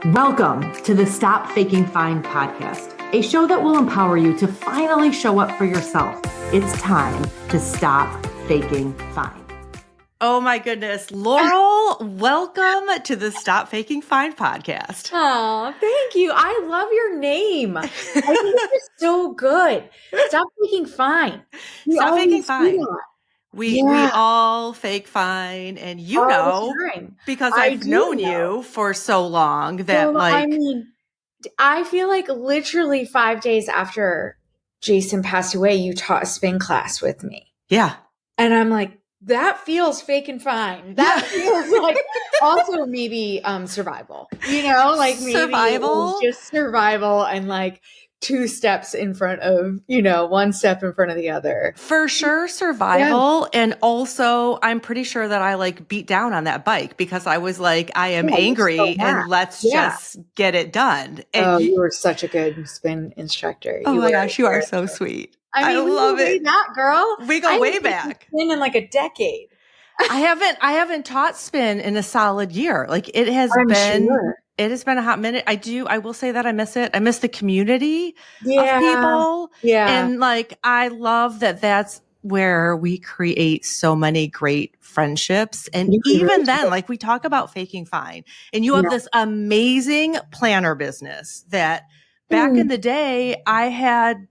Welcome to the Stop Faking Fine podcast, a show that will empower you to finally show up for yourself. It's time to stop faking fine. Oh my goodness. Laurel, welcome to the Stop Faking Fine podcast. Oh, thank you. I love your name. I think it's so good. Stop faking fine. Stop faking fine. We all fake fine, and you all know, the time. because I've known you for so long that I feel like literally 5 days after Jason passed away, you taught a spin class with me. Yeah. And I'm like, that feels fake and fine. That feels like also maybe survival, like maybe survival, just survival and like two steps in front of, one step in front of the other. For sure, survival. Yeah. And also, I'm pretty sure that I beat down on that bike because I was like, I am angry and let's just get it done. And you were such a good spin instructor. Oh my gosh, you are so sweet. I love it. That girl. We go way back. Spin in like a decade. I haven't taught spin in a solid year. It has been a hot minute. I will say that I miss it. I miss the community of people. Yeah. And I love that that's where we create so many great friendships. And even then, we talk about faking fine, and you have this amazing planner business that back in the day, I had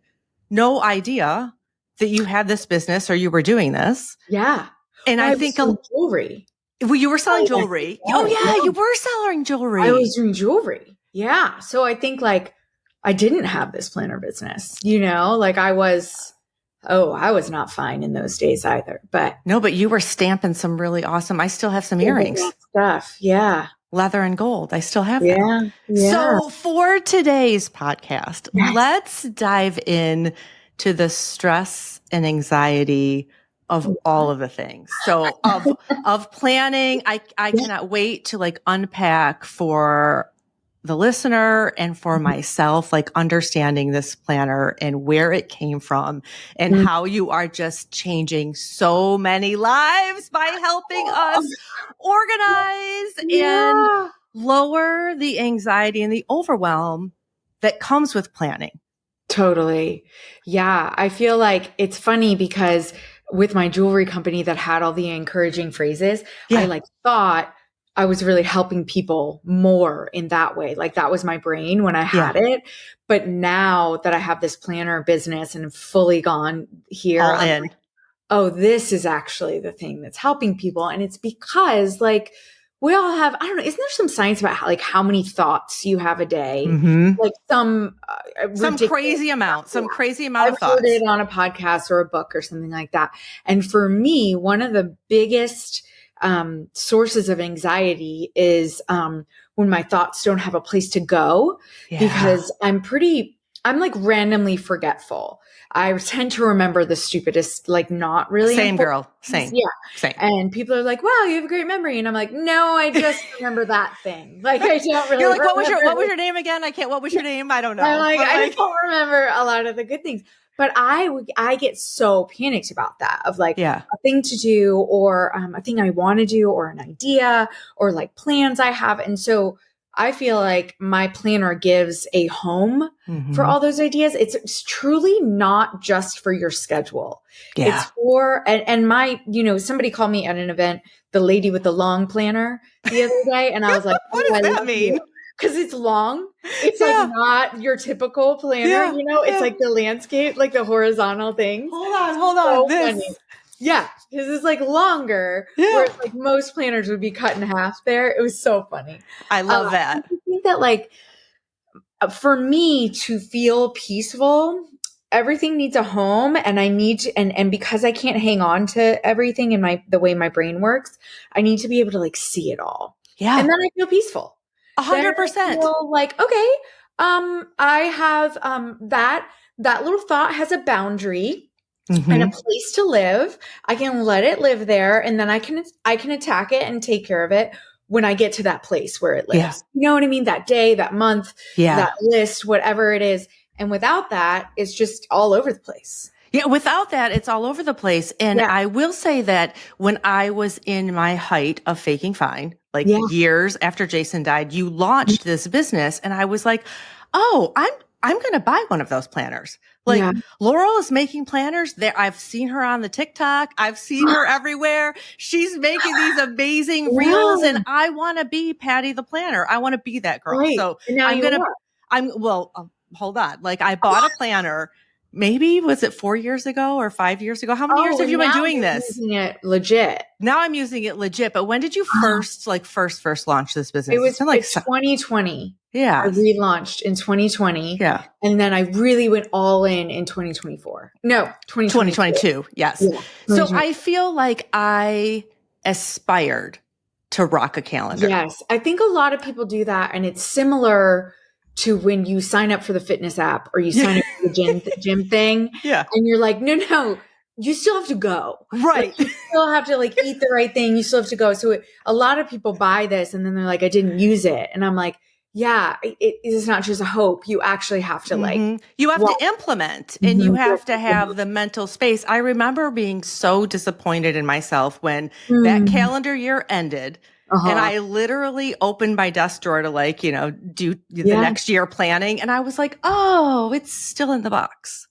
no idea that you had this business or you were doing this. Yeah. And I think jewelry. Well, you were selling jewelry. Oh yeah, you were selling jewelry. I was doing jewelry. Yeah. So I think I didn't have this planner business, I was not fine in those days either, but you were stamping some really awesome. I still have some earrings stuff. Yeah. Leather and gold. I still have them. Yeah. So for today's podcast, let's dive in to the stress and anxiety of all of the things. So of planning, I cannot wait to unpack for the listener and for myself, understanding this planner and where it came from and how you are just changing so many lives by helping us organize and lower the anxiety and the overwhelm that comes with planning. Totally. Yeah. I feel like it's funny because with my jewelry company that had all the encouraging phrases, I thought I was really helping people more in that way. That was my brain when I had it. But now that I have this planner business and fully gone here, all in. This is actually the thing that's helping people. And it's because we all have, I don't know, isn't there some science about how many thoughts you have a day? Mm-hmm. Some crazy amount of thoughts. I've heard it on a podcast or a book or something like that. And for me, one of the biggest sources of anxiety is when my thoughts don't have a place to go because I'm randomly forgetful. I tend to remember the stupidest, not really. Same girl. Same. Yeah. Same. And people are like, wow, you have a great memory. And I'm like, no, I just remember that thing. I don't really. You're like, what was your name again? what was your name? I don't know. I don't remember a lot of the good things. But I get so panicked about that of a thing to do or a thing I want to do or an idea or plans I have. And so I feel like my planner gives a home for all those ideas. It's truly not just for your schedule. Yeah. It's for, and my, somebody called me at an event, the lady with the long planner the other day. And I was like, what does that mean? Because it's long. It's not your typical planner, it's the landscape, the horizontal things. Hold on. So funny. Yeah, this is longer, where most planners would be cut in half there. It was so funny. I love that. I think that for me to feel peaceful, everything needs a home, and I need to, and because I can't hang on to everything in the way my brain works, I need to be able to see it all. Yeah. And then I feel peaceful. 100%. Okay, I have that little thought has a boundary. And a place to live. I can let it live there, and then I can attack it and take care of it when I get to that place where it lives. Yeah. You know what I mean? That day, that month, that list, whatever it is. And without that, it's just all over the place. Yeah, without that, it's all over the place. And I will say that when I was in my height of faking fine, like years after Jason died, you launched this business. And I was like, oh, I'm going to buy one of those planners. Like Laurel is making planners there. I've seen her on the TikTok. I've seen her everywhere. She's making these amazing reels and I want to be Patty the planner. I want to be that girl. Right. So and now hold on. Like I bought a planner. Maybe was it 4 years ago or 5 years ago? How many years have you been doing this? Using it legit. Now I'm using it legit. But when did you first launch this business? It was like 2020. Yeah. I relaunched in 2020. Yeah. And then I really went all in 2024. No, 2022. Yes. Yeah, so I feel like I aspired to rock a calendar. Yes. I think a lot of people do that. And it's similar to when you sign up for the fitness app or you sign up for the gym thing. Yeah. And you're like, no, you still have to go. Right. Like, you still have to like eat the right thing. You still have to go. So a lot of people buy this and then they're like, I didn't use it. And I'm like, yeah, it is not just a hope. You actually have to you have to implement and you have to have the mental space. I remember being so disappointed in myself when that calendar year ended. And I literally opened my desk drawer to do the next year planning. And I was like, oh, it's still in the box.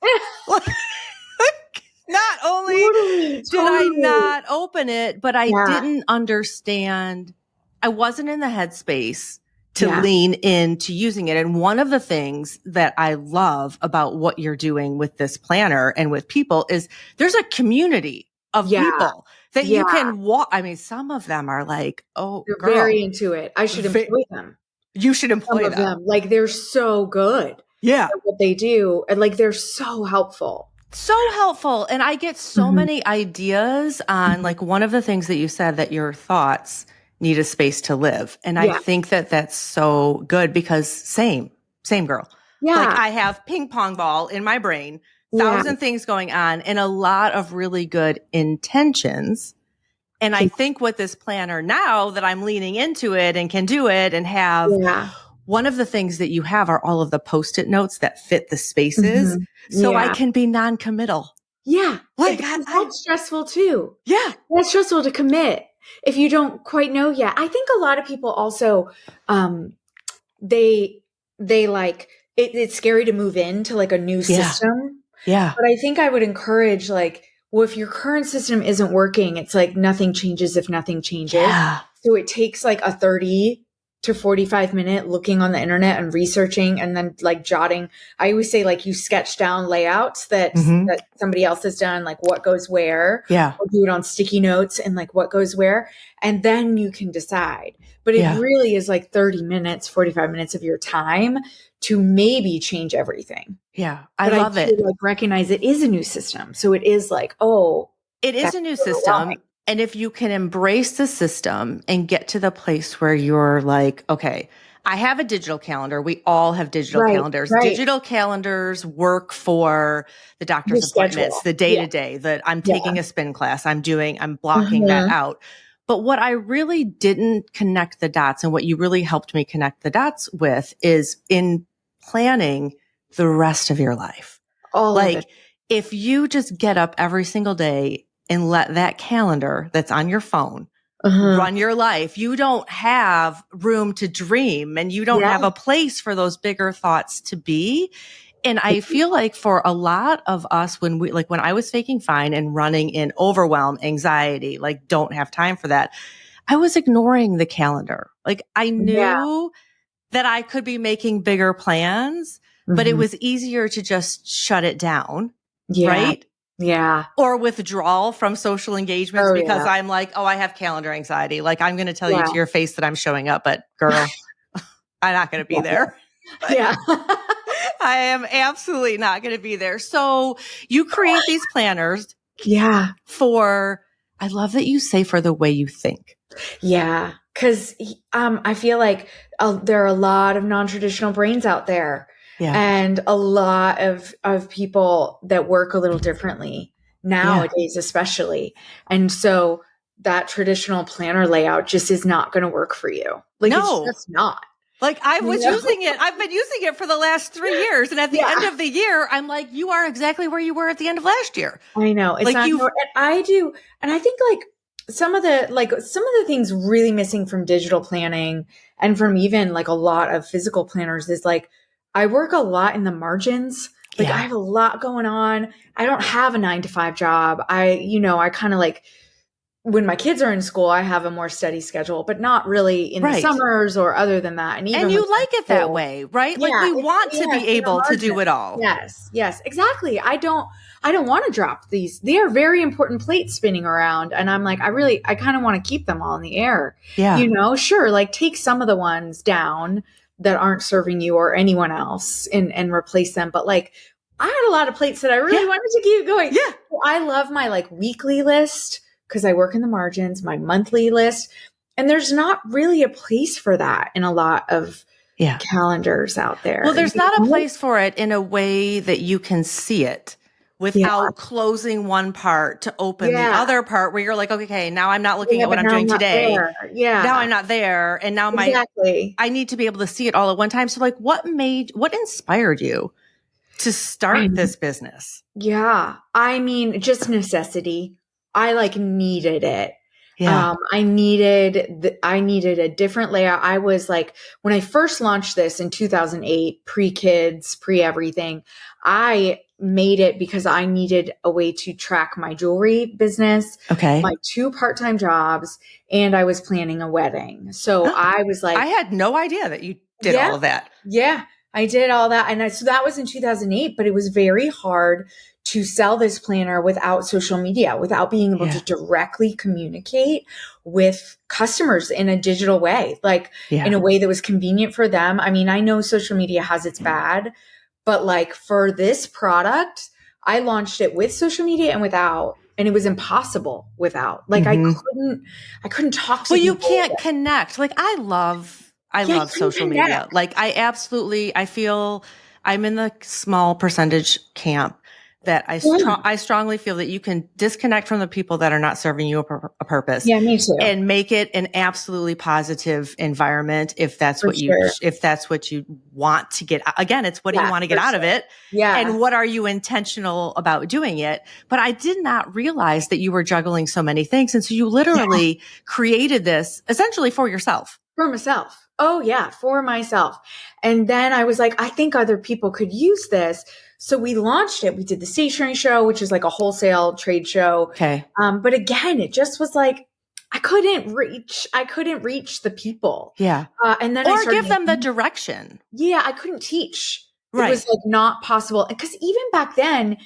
Not only did I not open it, but I didn't understand. I wasn't in the headspace to lean into using it. And one of the things that I love about what you're doing with this planner and with people is there's a community of people that you can walk. I mean, some of them are like, oh, they're very into it. I should employ them. You should employ them. Like they're so good. Yeah. At what they do. And like, they're so helpful. So helpful. And I get so many ideas on like one of the things that you said that your thoughts need a space to live. And I think that that's so good because same girl. Yeah. Like I have ping pong ball in my brain, 1,000 things going on and a lot of really good intentions. And I think with this planner now that I'm leaning into it and can do it and have one of the things that you have are all of the Post-it notes that fit the spaces. So I can be non-committal. Yeah. Like that's stressful too. Yeah. That's stressful to commit if you don't quite know yet. I think a lot of people also, they like, it's scary to move into like a new system. Yeah. But I think I would encourage like, well, if your current system isn't working, it's like nothing changes if nothing changes. Yeah. So it takes like a 30 to 45 minute looking on the internet and researching and then like jotting. I always say like you sketch down layouts that somebody else has done, like what goes where. Yeah. Or do it on sticky notes and like what goes where. And then you can decide. But it really is like 30 minutes, 45 minutes of your time to maybe change everything. Yeah. I love it. Like recognize it is a new system. So it is like, oh, it is a new system. And if you can embrace the system and get to the place where you're like, okay, I have a digital calendar. We all have digital calendars. Right. Digital calendars work for the doctor's appointments, the day-to-day, that I'm taking a spin class, I'm blocking that out. But what I really didn't connect the dots and what you really helped me connect the dots with is in planning the rest of your life. Like if you just get up every single day and let that calendar that's on your phone run your life, you don't have room to dream and you don't have a place for those bigger thoughts to be. And I feel like for a lot of us, when I was faking fine and running in overwhelm, anxiety, like don't have time for that, I was ignoring the calendar. Like I knew that I could be making bigger plans, but it was easier to just shut it down. Right? Yeah. Or withdrawal from social engagements because I'm like, oh, I have calendar anxiety. Like I'm going to tell you to your face that I'm showing up, but girl, I'm not going to be there. Yeah. I am absolutely not going to be there. So you create these planners. Yeah. I love that you say for the way you think. Yeah. Cause, I feel like there are a lot of non-traditional brains out there. Yeah. And a lot of people that work a little differently nowadays, especially. And so that traditional planner layout just is not going to work for you. Like it's just not. Like I was using it. I've been using it for the last 3 years. And at the end of the year, I'm like, you are exactly where you were at the end of last year. I know. It's like and I do. And I think like some of the things really missing from digital planning and from even like a lot of physical planners is like, I work a lot in the margins. Like I have a lot going on. I don't have a 9 to 5 job. I kind of like, when my kids are in school, I have a more steady schedule, but not really in the summers or other than that. And even you like it that way, right? Yeah, like we want to be able to do it all. Yes, exactly. I don't want to drop these. They are very important plates spinning around. And I'm like, I kind of want to keep them all in the air. Yeah. Sure. Like take some of the ones down that aren't serving you or anyone else and replace them. But like, I had a lot of plates that I really wanted to keep going. Yeah. So I love my like weekly list because I work in the margins, my monthly list. And there's not really a place for that in a lot of calendars out there. Well, there's not a place for it in a way that you can see it without closing one part to open the other part where you're like, okay, now I'm not looking at what I'm doing today. Now I'm not there. And now I need to be able to see it all at one time. So like what inspired you to start this business? Yeah. I mean, just necessity. I like needed it. Yeah. I needed a different layout. I was like, when I first launched this in 2008, pre-kids, pre-everything, I made it because I needed a way to track my jewelry business, my 2 part-time jobs, and I was planning a wedding. So I was like, I had no idea that you did all of that. Yeah, I did all that. And so that was in 2008, but it was very hard to sell this planner without social media, without being able to directly communicate with customers in a digital way, like in a way that was convenient for them. I mean, I know social media has its bad, but like for this product, I launched it with social media and without, and it was impossible without. Like I couldn't talk to people. Well, you can't connect. Like I love social media. Like I feel I'm in the small percentage camp that I strongly feel that you can disconnect from the people that are not serving you a purpose. Yeah, me too. And make it an absolutely positive environment if that's what you want to get. Again, it's what do you want to get out of it? Yeah. And what are you intentional about doing it? But I did not realize that you were juggling so many things. And so you literally created this essentially for yourself. For myself. Oh yeah, for myself. And then I was like, I think other people could use this. So we launched it. We did the stationery show, which is like a wholesale trade show. Okay. But again, it just was like, I couldn't reach the people. Yeah. And then or give them the direction. Yeah. I couldn't teach. Right. It was like not possible. Because even back then,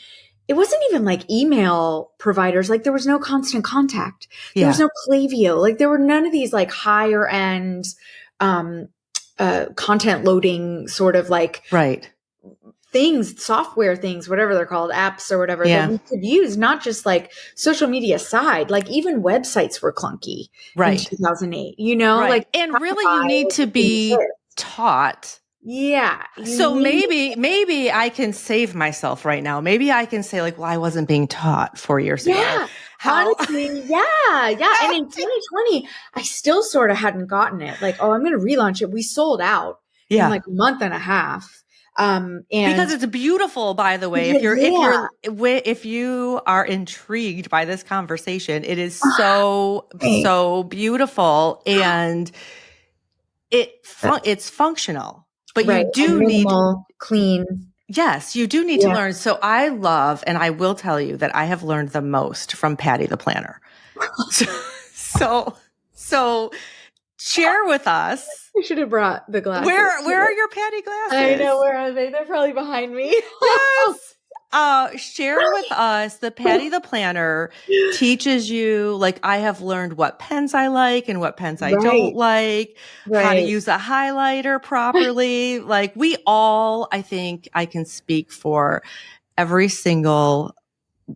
it wasn't even like email providers. Like there was no constant contact. There was no Klaviyo. Like there were none of these like higher end, content loading sort of like things, software things, whatever they're called, apps or whatever that we could use, not just like social media side, like even websites were clunky in 2008, like, and really you need to be taught. Yeah. So maybe I can save myself right now. Maybe I can say like, well, I wasn't being taught 4 years ago. Yeah. Honestly, yeah. And in 2020, I still sort of hadn't gotten it. Like, I'm going to relaunch it. We sold out in like a month and a half. And because it's beautiful, by the way, if you are intrigued by this conversation, it is so beautiful and it's functional, but you do need clean. Yes, you do need to learn. So I love, and I will tell you that I have learned the most from Patty the Planner. So share with us. I should have brought the glasses. Where are your Patty glasses? I know, where are they? They're probably behind me. Yes. Share with us, the Patty the Planner teaches you, like I have learned what pens I like and what pens I don't like, how to use a highlighter properly. Like I think I can speak for every single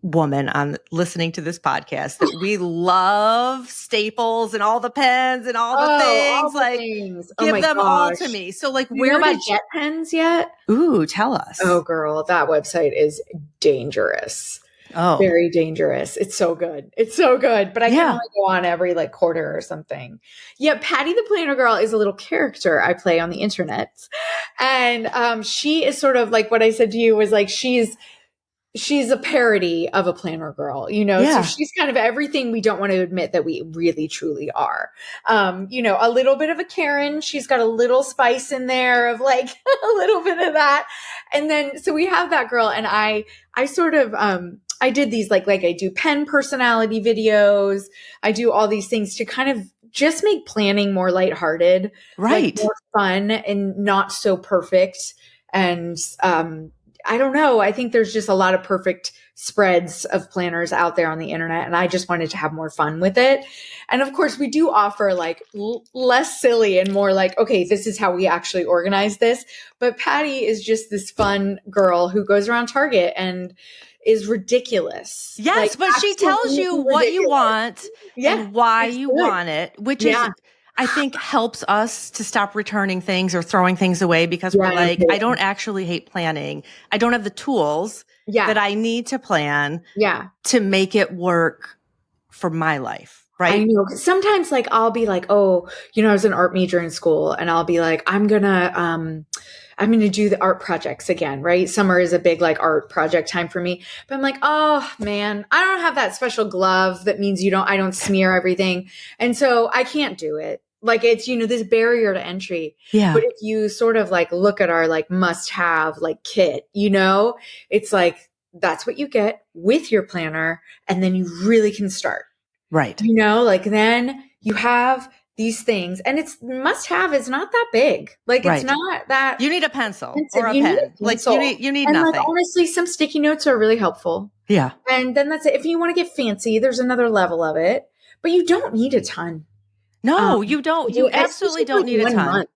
woman on listening to this podcast that we love staples and all the pens and all the things. Give them all to me. So like, where did Jet pens yet? Ooh, tell us. Oh girl, that website is dangerous. Oh, very dangerous. It's so good. But I can only go on every like quarter or something. Yeah. Patty the Planner Girl is a little character I play on the internet. And she is sort of like what I said to you was like, she's she's a parody of a planner girl, so she's kind of everything we don't want to admit that we really truly are. A little bit of a Karen. She's got a little spice in there of like a little bit of that. And then, so we have that girl, and I sort of, I did these like I do pen personality videos. I do all these things to kind of just make planning more lighthearted, right? Like more fun and not so perfect. And, I don't know. I think there's just a lot of perfect spreads of planners out there on the internet, and I just wanted to have more fun with it. And of course, we do offer like less silly and more like, okay, this is how we actually organize this. But Patty is just this fun girl who goes around Target and is ridiculous. Yes, but she tells you what you want and why you want it, which is, I think, helps us to stop returning things or throwing things away, because we're like, I don't actually hate planning. I don't have the tools that I need to plan to make it work for my life. Right. I know. Sometimes like I'll be like, oh, I was an art major in school, and I'll be like, I'm going to do the art projects again, right? Summer is a big like art project time for me. But I'm like, oh man, I don't have that special glove that means I don't smear everything. And so I can't do it. Like it's, this barrier to entry. Yeah. But if you sort of like look at our like must have like kit, it's like, that's what you get with your planner. And then you really can start. Right. Like then you have these things, and it's must have is not that big. Like it's not that you need a pencil or a pen. Like you need and nothing. Like honestly, some sticky notes are really helpful. Yeah. And then that's it. If you want to get fancy, there's another level of it, but you don't need a ton. No, you don't. You absolutely don't need a ton. Month,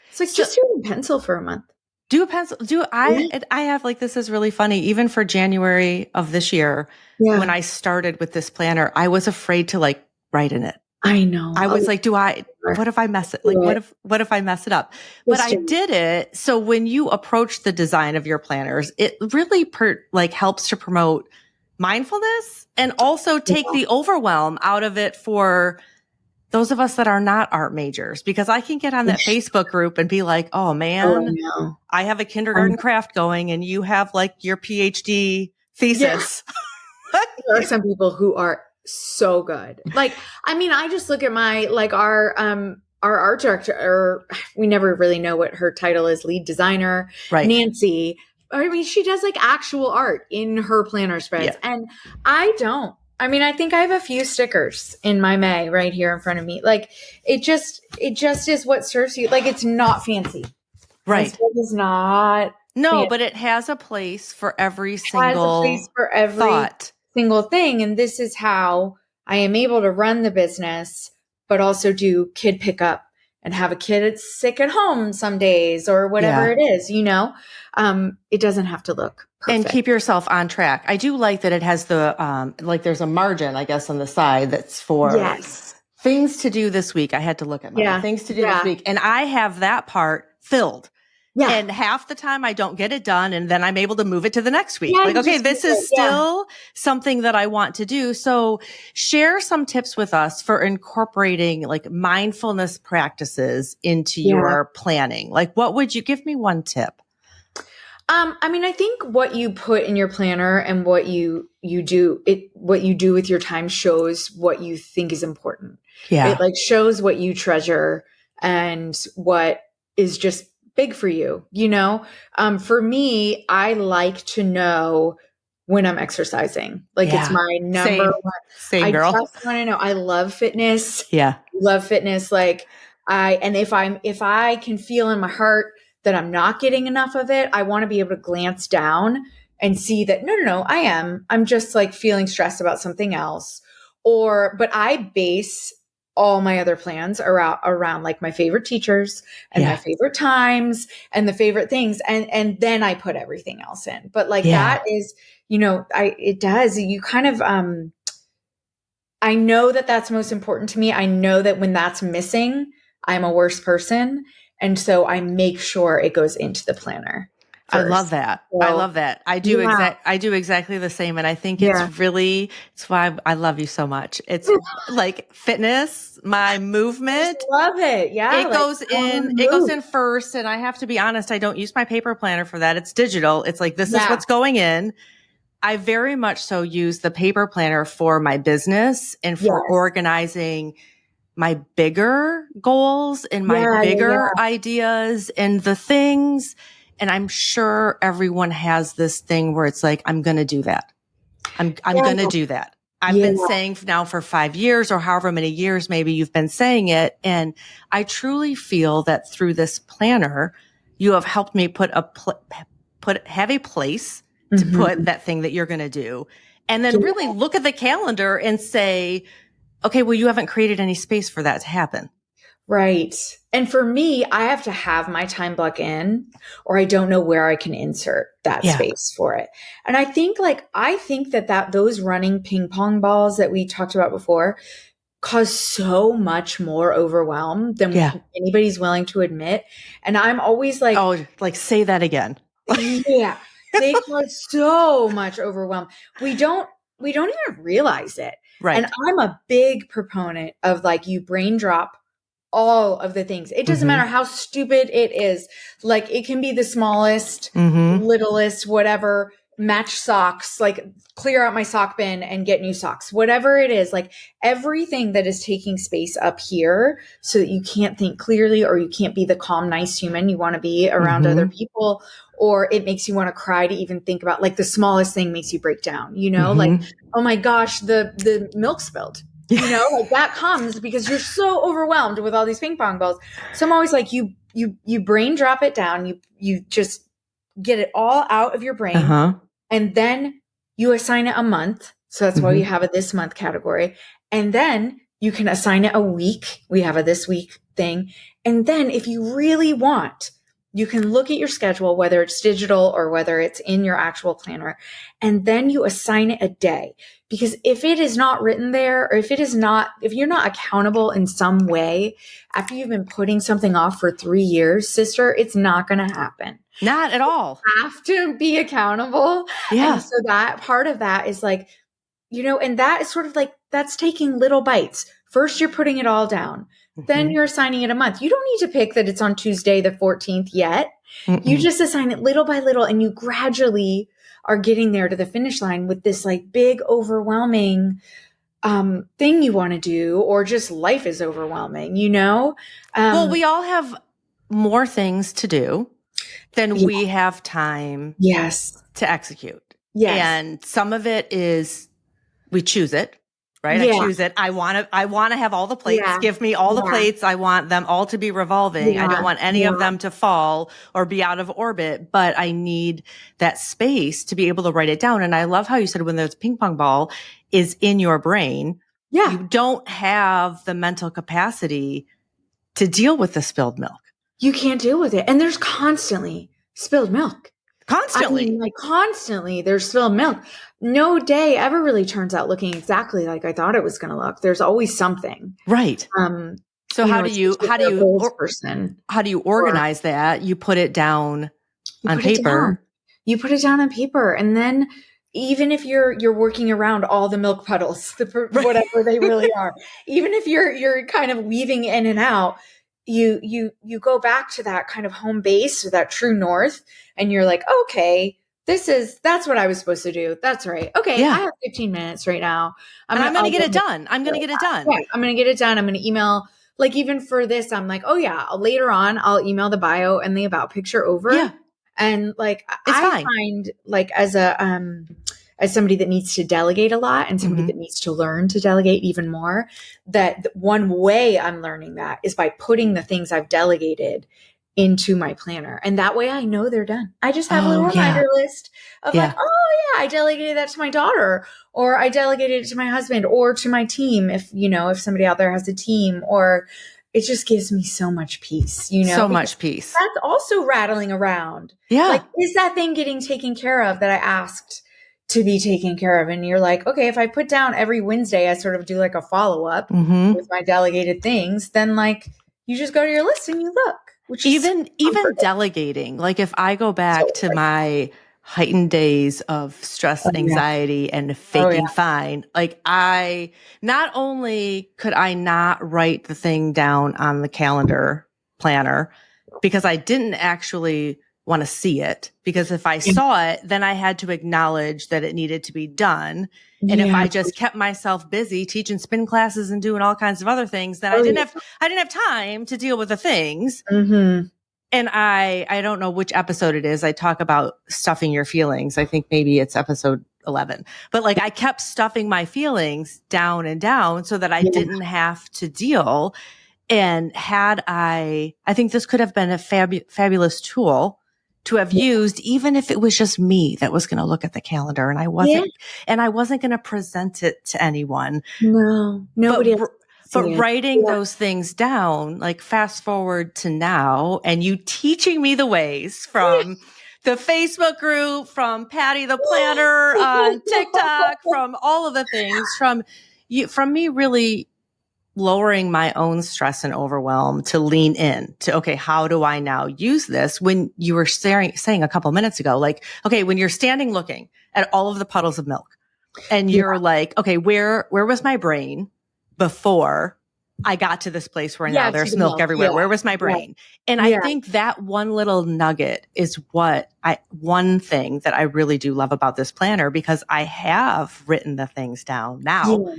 It's like just do a pencil for a month. Do a pencil. I have like, this is really funny. Even for January of this year, when I started with this planner, I was afraid to like write in it. I know. I was like, what if I mess it? Like, what if I mess it up? But I did it. So when you approach the design of your planners, it really helps to promote mindfulness and also take the overwhelm out of it for those of us that are not art majors, because I can get on that Facebook group and be like, oh man, I have a kindergarten craft going and you have like your PhD thesis. There are some people who are so good. Like, I mean, I just look at our art director, or we never really know what her title is, lead designer, Nancy. I mean, she does like actual art in her planner spreads. And I don't. I mean, I think I have a few stickers in my May right here in front of me. Like it just is what serves you. Like it's not fancy. Right. It's not. No, fancy. But it has a place for every single thought. Single thing. And this is how I am able to run the business, but also do kid pickup and have a kid that's sick at home some days or whatever it is, it doesn't have to look perfect. And keep yourself on track. I do like that it has the, there's a margin, I guess, on the side that's for things to do this week. I had to look at my things to do this week. And I have that part filled. Yeah. And half the time I don't get it done, and then I'm able to move it to the next week. Like, okay, this is still something that I want to do. So share some tips with us for incorporating like mindfulness practices into your planning. Like, what would you give me one tip? I mean, I think what you put in your planner and what you do with your time shows what you think is important. Yeah. It like shows what you treasure and what is just big for you, for me, I like to know when I'm exercising. Like it's my number one. Same girl. I just want to know. I love fitness. Yeah. Love fitness. Like if I can feel in my heart that I'm not getting enough of it, I want to be able to glance down and see that, no, I'm just like feeling stressed about something else. But I base all my other plans around like my favorite teachers and my favorite times and the favorite things. And then I put everything else in. But like that is, it does, you kind of, I know that that's most important to me. I know that when that's missing, I'm a worse person. And so I make sure it goes into the planner. first. I love that. So, I love that. I do exactly the same. And I think it's why I love you so much. It's like fitness, my movement. I just love it. Yeah. It goes in first. And I have to be honest, I don't use my paper planner for that. It's digital. It's like, this is what's going in. I very much so use the paper planner for my business and for organizing my bigger goals and my bigger ideas and the things. And I'm sure everyone has this thing where it's like, I'm going to do that. I'm going to do that. I've been saying now for 5 years or however many years, maybe you've been saying it. And I truly feel that through this planner, you have helped me have a place to put that thing that you're going to do. And then really look at the calendar and say, okay, well, you haven't created any space for that to happen. Right. And for me, I have to have my time block in, or I don't know where I can insert that space for it. And I think that those running ping pong balls that we talked about before cause so much more overwhelm than anybody's willing to admit. And I'm always like, oh, like say that again. Yeah. They cause so much overwhelm. We don't even realize it. Right. And I'm a big proponent of like, you brain drop all of the things. It doesn't matter how stupid it is. Like it can be the smallest, littlest, whatever, match socks, like clear out my sock bin and get new socks, whatever it is, like everything that is taking space up here so that you can't think clearly or you can't be the calm, nice human you want to be around other people, or it makes you want to cry to even think about, like the smallest thing makes you break down, like, oh my gosh, the milk spilled. Like that comes because you're so overwhelmed with all these ping pong balls. So I'm always like, you brain drop it down. You just get it all out of your brain, and then you assign it a month. So that's why we have a this month category. And then you can assign it a week. We have a this week thing. And then if you really want, you can look at your schedule, whether it's digital or whether it's in your actual planner, and then you assign it a day. Because if it is not written there, or if you're not accountable in some way after you've been putting something off for 3 years, sister, it's not going to happen. Not at all. You have to be accountable. Yeah. And so that part of that is like, and that is sort of like, that's taking little bites. First, you're putting it all down. Then you're assigning it a month. You don't need to pick that it's on Tuesday, the 14th yet. You just assign it little by little, and you gradually are getting there to the finish line with this like big, overwhelming thing you want to do, or just life is overwhelming, well, we all have more things to do than we have time to execute. Yes. And some of it is we choose it. Right. Yeah. I choose it. I want to have all the plates. Yeah. Give me all the plates. I want them all to be revolving. I don't want any of them to fall or be out of orbit, but I need that space to be able to write it down. And I love how you said when there's ping pong ball is in your brain, you don't have the mental capacity to deal with the spilled milk. You can't deal with it. And there's constantly spilled milk. Constantly. I mean, like constantly there's spilled milk. No day ever really turns out looking exactly like I thought it was going to look. There's always something. Right. So how do you organize that? You put it down on paper. You put it down on paper. And then even if you're working around all the milk puddles, whatever they really are, even if you're kind of weaving in and out, you go back to that kind of home base or that true north, and you're like, okay, that's what I was supposed to do. That's right. Okay. I have 15 minutes right now. I'm going to get it done. I'm going to get it done. Yeah, I'm going to get it done. I'm going to email, like even for this, I'm like, oh yeah, later on, I'll email the bio and the about picture over. Yeah. And like, I find like as somebody that needs to delegate a lot and somebody that needs to learn to delegate even more, that one way I'm learning that is by putting the things I've delegated into my planner. And that way I know they're done. I just have a little reminder list of like, oh yeah, I delegated that to my daughter, or I delegated it to my husband or to my team. If somebody out there has a team, or it just gives me so much peace, so much peace. That's also rattling around. Yeah. Like, is that thing getting taken care of that I asked to be taken care of? And you're like, okay, if I put down every Wednesday, I sort of do like a follow-up with my delegated things, then like you just go to your list and you look. which is even delegating. Like if I go back to my heightened days of stress and anxiety and faking fine, like not only could I not write the thing down on the calendar planner because I didn't actually want to see it, because if I saw it, then I had to acknowledge that it needed to be done. And if I just kept myself busy teaching spin classes and doing all kinds of other things, then I didn't have time to deal with the things. Mm-hmm. And I don't know which episode it is. I talk about stuffing your feelings. I think maybe it's episode 11, but like I kept stuffing my feelings down and down so that I didn't have to deal. And I think this could have been a fabulous tool to have used, even if it was just me that was going to look at the calendar and I wasn't going to present it to anyone. No, nobody. But writing those things down, like fast forward to now, and you teaching me the ways from the Facebook group, from Patty the Planner on TikTok, from all of the things, from me really lowering my own stress and overwhelm to lean in to, okay, how do I now use this? When you were saying a couple of minutes ago, like, okay, when you're standing looking at all of the puddles of milk and you're like, okay, where was my brain before I got to this place where now there's milk everywhere? Where was my brain? And I think that one little nugget is one thing that I really do love about this planner, because I have written the things down now.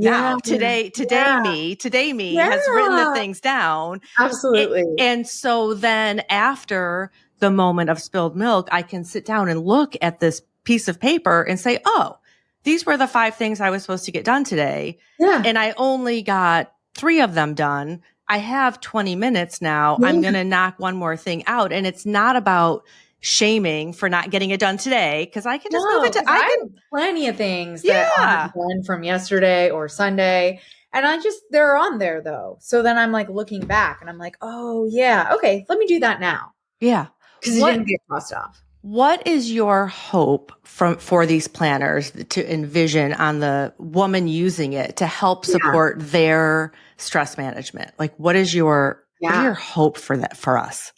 Now, today me has written the things down. Absolutely. And so then after the moment of spilled milk, I can sit down and look at this piece of paper and say, oh, these were the 5 things I was supposed to get done today. Yeah. And I only got 3 of them done. I have 20 minutes now. Yeah. I'm going to knock one more thing out. And it's not about shaming for not getting it done today, because I can just move it to, I have plenty of things that aren't done from yesterday or Sunday. And they're on there though. So then I'm like looking back and I'm like, oh yeah, okay, let me do that now. Yeah. Because it didn't get crossed off. What is your hope for these planners to envision on the woman using it to help support their stress management? Like, what is your hope for that for us?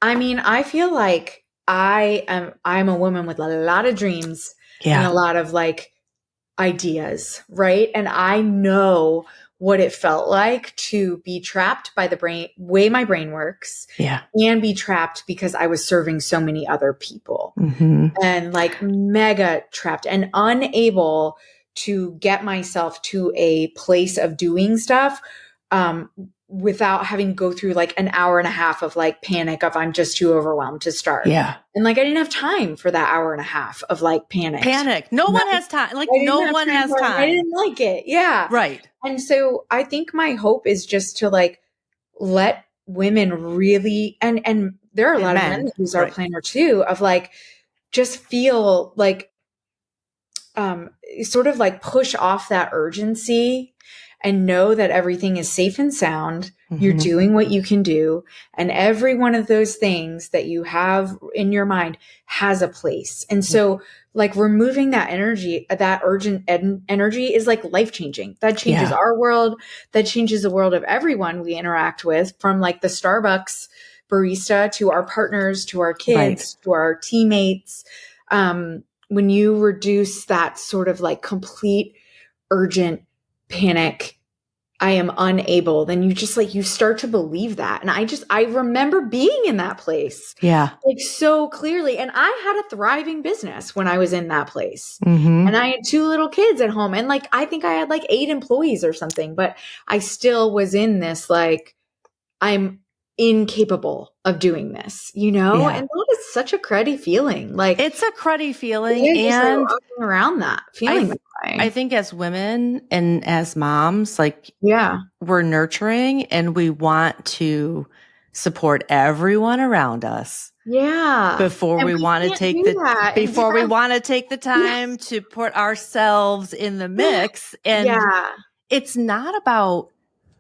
I mean, I feel like I'm a woman with a lot of dreams and a lot of like ideas, right? And I know what it felt like to be trapped by the way my brain works, and be trapped because I was serving so many other people, and like mega trapped and unable to get myself to a place of doing stuff, without having to go through like an hour and a half of like panic of I'm just too overwhelmed to start. Yeah. And like, I didn't have time for that hour and a half of like panic. No one has time. Like no one has time. I didn't like it. Yeah. Right. And so I think my hope is just to like let women really, and there are a lot of men that use our planner too, of like, just feel like, sort of like push off that urgency and know that everything is safe and sound. You're doing what you can do. And every one of those things that you have in your mind has a place. And so like removing that energy, that urgent energy is like life-changing. That changes our world. That changes the world of everyone we interact with, from like the Starbucks barista to our partners, to our kids, to our teammates. When you reduce that sort of like complete urgent panic, I am unable, then you just like, you start to believe that. And I remember being in that place. Yeah. Like so clearly. And I had a thriving business when I was in that place. And I had 2 little kids at home. And like, I think I had like 8 employees or something, but I still was in this, like, I'm incapable of doing this, and that is such a cruddy feeling. Like, it's a cruddy feeling, and walking around that feeling. I think as women and as moms, like, we're nurturing and we want to support everyone around us. Before we want to take the time to put ourselves in the mix. And it's not about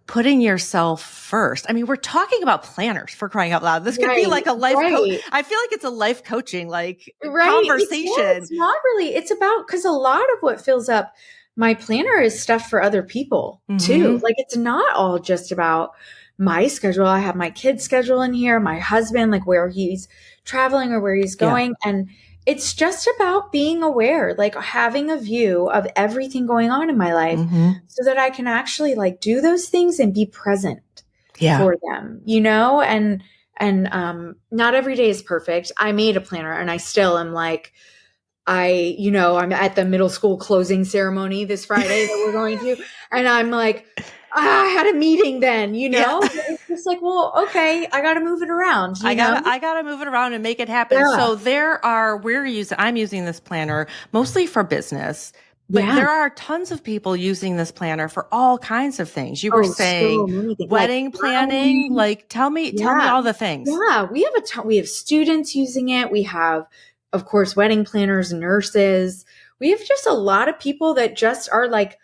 putting yourself first. I mean, we're talking about planners, for crying out loud. This could be like a life coach. I feel like it's a life coaching conversation. It's not really. It's about, because a lot of what fills up my planner is stuff for other people too. Like, it's not all just about my schedule. I have my kid's schedule in here, my husband, like where he's traveling or where he's going. And it's just about being aware, like having a view of everything going on in my life so that I can actually like do those things and be present for them, you know? And not every day is perfect. I made a planner and I still am like, I'm at the middle school closing ceremony this Friday that we're going to, and I'm like, I had a meeting then, it's just like, well, okay, I got to move it around. I gotta move it around and make it happen. Yeah. So I'm using this planner mostly for business, but there are tons of people using this planner for all kinds of things. You were saying wedding planning, like tell me all the things. Yeah, we have we have students using it. We have, of course, wedding planners, nurses. We have just a lot of people that just are like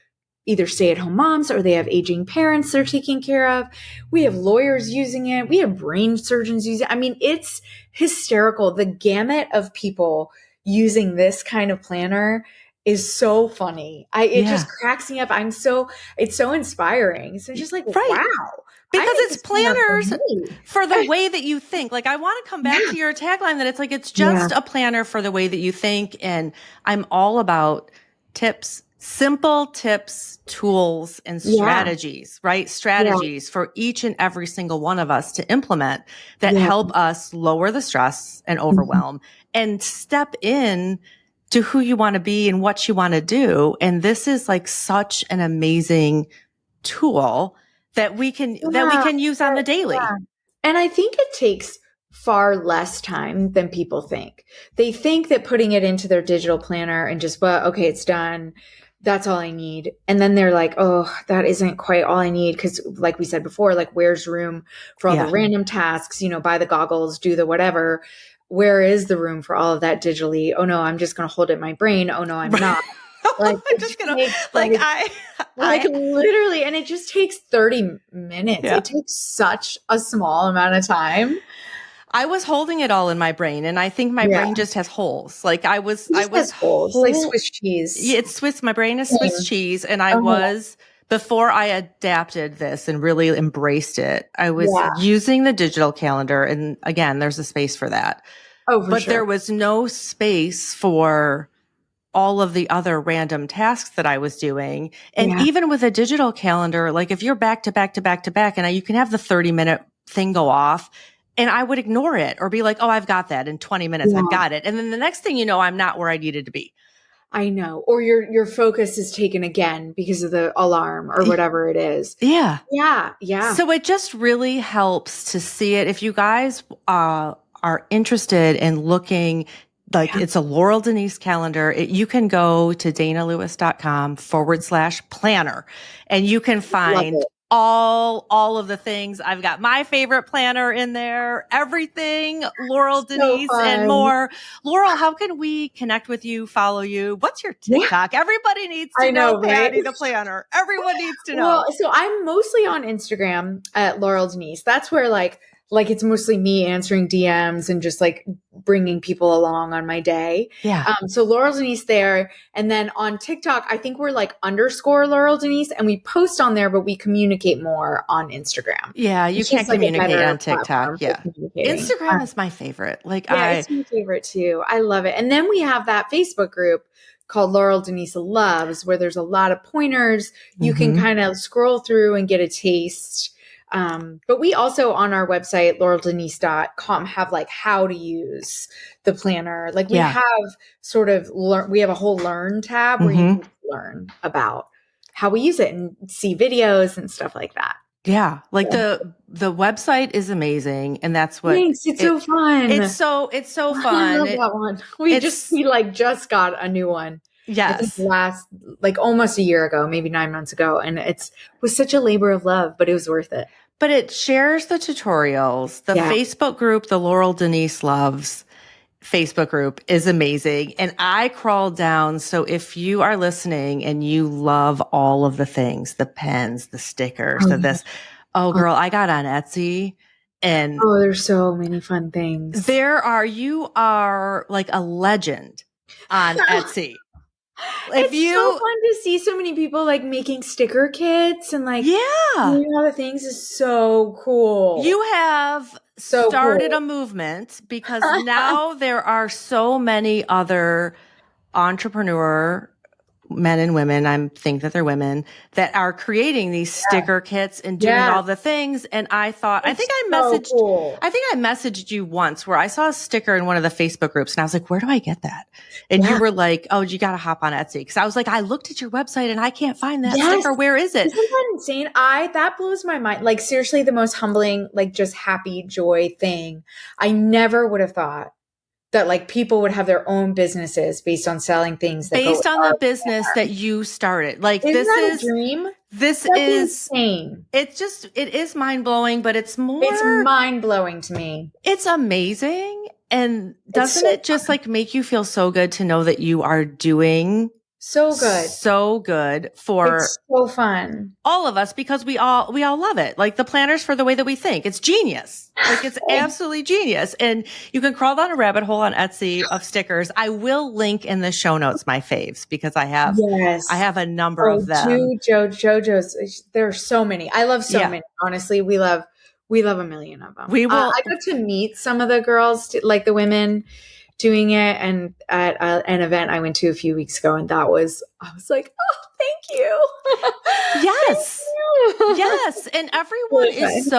either stay-at-home moms or they have aging parents they're taking care of. We have lawyers using it. We have brain surgeons using it. I mean, it's hysterical. The gamut of people using this kind of planner is so funny. It just cracks me up. It's so inspiring. So just like, wow. Because it's planners for the way that you think. Like, I want to come back to your tagline that it's like, it's just a planner for the way that you think. And I'm all about tips, simple tips, tools, and strategies, right? Strategies for each and every single one of us to implement that help us lower the stress and overwhelm and step in to who you want to be and what you want to do. And this is like such an amazing tool that we can use on the daily. Yeah. And I think it takes far less time than people think. They think that putting it into their digital planner and just, okay, it's done. That's all I need. And then they're like, oh, that isn't quite all I need. Cause like we said before, like where's room for all the random tasks, buy the goggles, do the whatever. Where is the room for all of that digitally? Oh no, I'm just going to hold it in my brain. Oh no, I'm not. Like, I'm just gonna literally, and it just takes 30 minutes. It takes such a small amount of time. I was holding it all in my brain, and I think my brain just has holes. Like I was holes, like Swiss cheese. Yeah, it's Swiss. My brain is Swiss cheese, and I was before I adapted this and really embraced it. I was using the digital calendar, and again, there's a space for that. But there was no space for all of the other random tasks that I was doing. And even with a digital calendar, like if you're back to back to back to back and you can have the 30-minute thing go off and I would ignore it or be like, oh, I've got that in 20 minutes. I've got it. And then the next thing you know, I'm not where I needed to be. I know. Or your focus is taken again because of the alarm or whatever it is. Yeah. Yeah. Yeah. So it just really helps to see it. If you guys are interested in looking, like it's a Laurel Denise calendar. You can go to danalewis.com/planner and you can find all of the things. I've got my favorite planner in there, everything, Laurel Denise and more. Laurel, how can we connect with you, follow you? What's your TikTok? Everybody needs to know Patty the planner. Everyone needs to know. Well, so I'm mostly on Instagram at Laurel Denise. That's where like it's mostly me answering DMs and just like bringing people along on my day. Yeah. So Laurel Denise there. And then on TikTok, I think we're like _ Laurel Denise and we post on there, but we communicate more on Instagram. Yeah. You can't communicate on TikTok. Yeah. Instagram is my favorite. It's my favorite too. I love it. And then we have that Facebook group called Laurel Denise Loves, where there's a lot of pointers. You can kind of scroll through and get a taste. But we also on our website, laureldenise.com, have like how to use the planner. Like we have sort of we have a whole learn tab where you can learn about how we use it and see videos and stuff like that. Yeah. Like the website is amazing. And that's what it's so fun. It's so fun. I love that one. We just got a new one. Yes. Last almost a year ago, maybe 9 months ago. And it was such a labor of love, but it was worth it. But it shares the tutorials. The Facebook group, the Laurel Denise Loves Facebook group is amazing. And I crawled down. So if you are listening and you love all of the things, the pens, the stickers, this, girl, I got on Etsy and there's so many fun things. You are like a legend on Etsy. It's so fun to see so many people like making sticker kits and like doing all the things is so cool. You have started a movement because now there are so many other entrepreneur men and women, I think that they're women, that are creating these sticker kits and doing all the things. And I thought, I think I messaged you once where I saw a sticker in one of the Facebook groups and I was like, where do I get that? And you were like, oh, you got to hop on Etsy. Cause I was like, I looked at your website and I can't find that sticker. Where is it? Isn't that insane? That blows my mind. Like seriously, the most humbling, like just happy joy thing. I never would have thought that like people would have their own businesses based on selling things that based on the business that you started. Like Isn't that a dream? This is insane. It is mind blowing, but it's mind blowing to me. It's amazing. And doesn't it just like make you feel so good to know that you are doing so good for it's so fun. All of us, because we all love it. Like the planners for the way that we think. It's genius. Like it's absolutely genius. And you can crawl down a rabbit hole on Etsy of stickers. I will link in the show notes my faves because I have a number of them. JoJo's. There are so many. I love so many. Honestly, we love a million of them. I got to meet some of the girls, like the women doing it, and at an event I went to a few weeks ago, and I was like, oh, thank you. Yes. Yes. And everyone is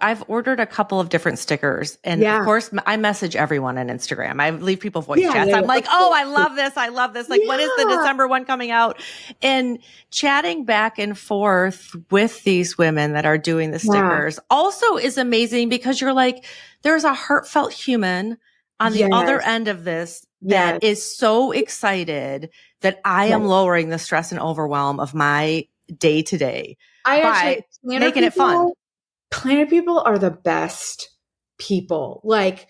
I've ordered a couple of different stickers, and of course I message everyone on Instagram. I leave people voice chats. I'm like, oh, I love this. I love this. Like, when is the December one coming out? And chatting back and forth with these women that are doing the stickers also is amazing, because you're like, there's a heartfelt human on the other end of this that is so excited that I am lowering the stress and overwhelm of my day to day by making it fun. Planner people are the best people. Like,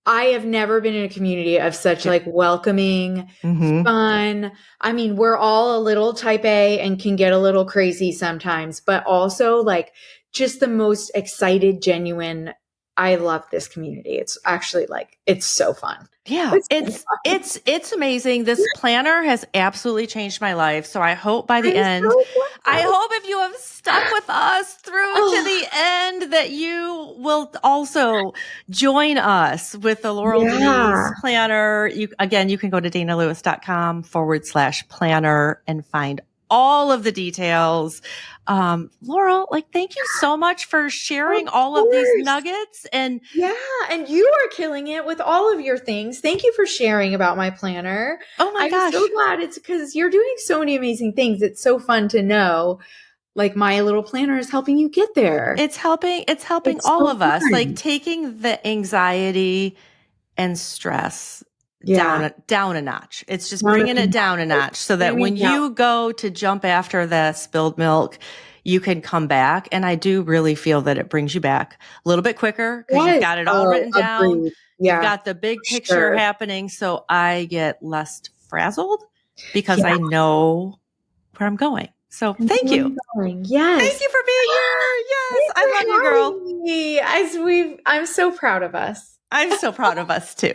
I have never been in a community of such like welcoming, fun. I mean, we're all a little type A and can get a little crazy sometimes, but also like just the most excited, genuine. I love this community. It's actually like, it's so fun. Yeah, it's amazing. This planner has absolutely changed my life. So I hope by the end, I hope if you have stuck with us through to the end, that you will also join us with the Laurel Denise planner. You can go to danalewis.com/planner and find all of the details. Laurel, like, thank you so much for sharing all of these nuggets. And and you are killing it with all of your things. Thank you for sharing about my planner. Oh my gosh. I'm so glad. It's because you're doing so many amazing things. It's so fun to know, like, my little planner is helping you get there. It's helping all of us, like taking the anxiety and stress down a notch. It's just bringing it down a notch so that when you go to jump after the spilled milk, you can come back. And I do really feel that it brings you back a little bit quicker, because you've got it all written down. You've got the big picture happening. So I get less frazzled because I know where I'm going. So thank you. Yes. Thank you for being here. Yes. I love you, girl. I'm so proud of us. I'm so proud of us too.